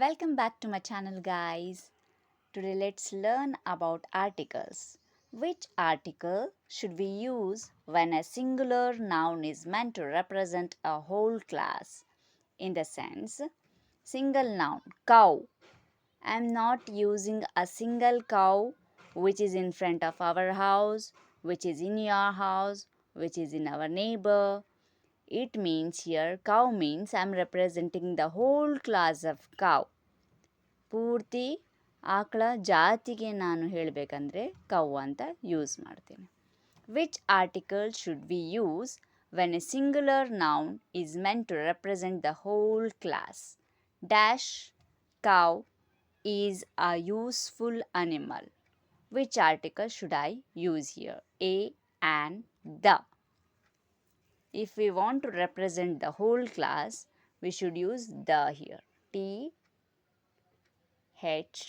Welcome back to my channel, guys. Today let's learn about articles. Which article should we use when a singular noun is meant to represent a whole class? In the sense, single noun, cow. I am not using a single cow which is in front of our house, which is in your house, which is in our neighbor. It means here, cow means I am representing the whole class of cow. ಪೂರ್ತಿ ಆಕಳ ಜಾತಿಗೆ ನಾನು ಹೇಳಬೇಕಂದ್ರೆ cow ಅಂತ use ಮಾಡ್ತೀನಿ. Which article should we use when a singular noun is meant to represent the whole class? Dash cow is a useful animal. Which article should I use here? A and the. If we want to represent the whole class, we should use the here. T H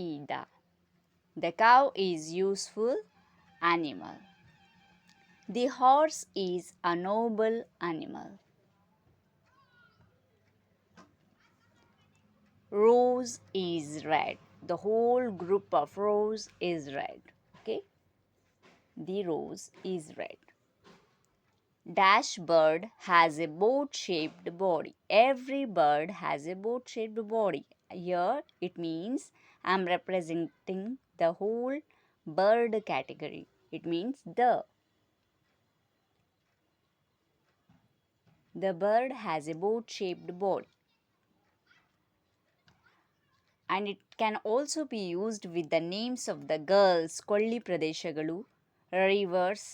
E da. The cow is useful animal. The horse is a noble animal. Rose is red. The whole group of rose is red. Okay. The rose is red. Dash bird has a boat-shaped body. Every bird has a boat-shaped body. Here it means I am representing the whole bird category. It means the bird has a boat-shaped body. And it can also be used with the names of the girls. ಕೊಳ್ಳಿ ಪ್ರದೇಶಗಳು, rivers,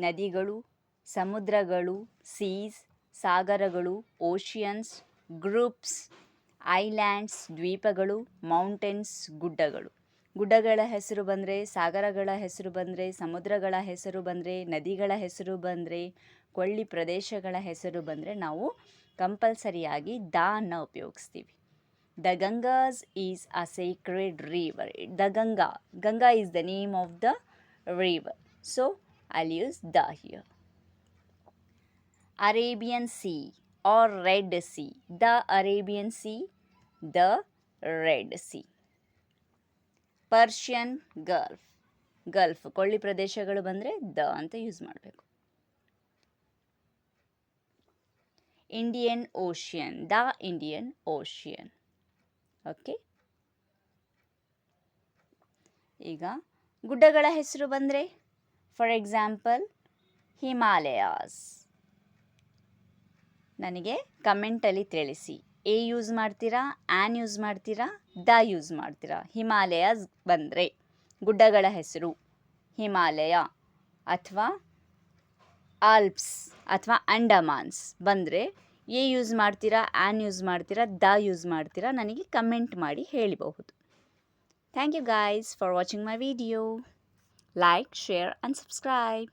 ನದಿಗಳು, ಸಮುದ್ರಗಳು, seas, ಸಾಗರಗಳು, oceans, groups, islands, ದ್ವೀಪಗಳು, mountains, ಗುಡ್ಡಗಳು. ಗುಡ್ಡಗಳ ಹೆಸರು ಬಂದರೆ, ಸಾಗರಗಳ ಹೆಸರು ಬಂದರೆ, ಸಮುದ್ರಗಳ ಹೆಸರು ಬಂದರೆ, ನದಿಗಳ ಹೆಸರು ಬಂದರೆ, ಕೊಳ್ಳಿ ಪ್ರದೇಶಗಳ ಹೆಸರು ಬಂದರೆ ನಾವು ಕಂಪಲ್ಸರಿಯಾಗಿ ದ ಅನ್ನು ಉಪಯೋಗಿಸ್ತೀವಿ. The Gangas is a sacred river. The Ganga is the name of the river. So, I'll use the here. Arabian Sea or Red Sea. The Arabian Sea, the Red Sea. Persian Gulf. Gulf ಕೊಳ್ಳಿ ಪ್ರದೇಶಗಳು ಬಂದರೆ ದ ಅಂತ use ಮಾಡಬೇಕು. Indian ocean. The Indian ocean. Okay. ಈಗ ಗುಡ್ಡಗಳ ಹೆಸರು ಬಂದರೆ ಫಾರ್ ಎಕ್ಸಾಂಪಲ್ ಹಿಮಾಲಯಾಸ್. ನನಗೆ ಕಮೆಂಟಲ್ಲಿ ತಿಳಿಸಿ. ಎ ಯೂಸ್ ಮಾಡ್ತೀರಾ, ಆ್ಯನ್ ಯೂಸ್ ಮಾಡ್ತೀರಾ, ದ ಯೂಸ್ ಮಾಡ್ತೀರಾ? ಹಿಮಾಲಯಾಸ್ ಬಂದರೆ ಗುಡ್ಡಗಳ ಹೆಸರು ಹಿಮಾಲಯ ಅಥವಾ ಆಲ್ಪ್ಸ್ ಅಥವಾ ಅಂಡಮಾನ್ಸ್ ಬಂದರೆ ಎ ಯೂಸ್ ಮಾಡ್ತೀರಾ, ಆ್ಯನ್ ಯೂಸ್ ಮಾಡ್ತೀರಾ, ದ ಯೂಸ್ ಮಾಡ್ತೀರಾ? ನನಗೆ ಕಮೆಂಟ್ ಮಾಡಿ ಹೇಳಬಹುದು. Thank you guys for watching my video. Like, share and subscribe.